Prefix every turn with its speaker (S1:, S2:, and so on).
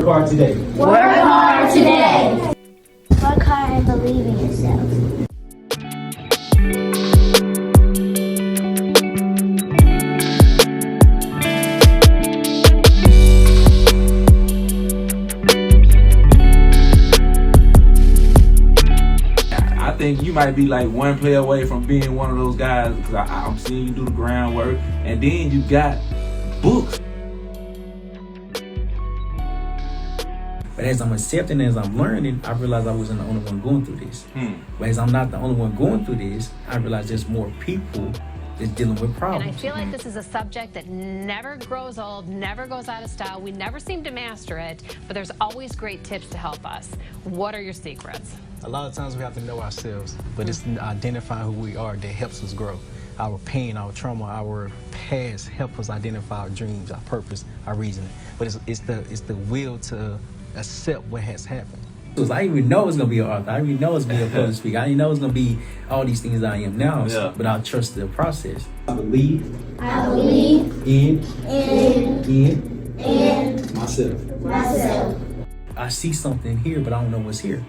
S1: Work hard today.
S2: Work hard today. Work hard and believe in yourself.
S3: I think you might be like one play away from being one of those guys because I'm seeing you do the groundwork, and then you got books.
S1: But as I'm accepting, as I'm learning, I realize I wasn't the only one going through this. But as I'm not the only one going through this, I realize there's more people that's dealing with problems.
S4: And I feel like this is a subject that never grows old, never goes out of style. We never seem to master it, but there's always great tips to help us. What are your secrets?
S5: A lot of times we have to know ourselves, but it's identifying who we are that helps us grow. Our pain, our trauma, our past help us identify our dreams, our purpose, our reasoning. But it's the will to accept what has happened.
S1: Because I even know it's going to be an author. I even know it's going to be a public speaker. I even know it's going to be all these things I am now.
S3: Yeah.
S1: But I trust the process.
S6: I believe in myself.
S1: I see something here, but I don't know what's here.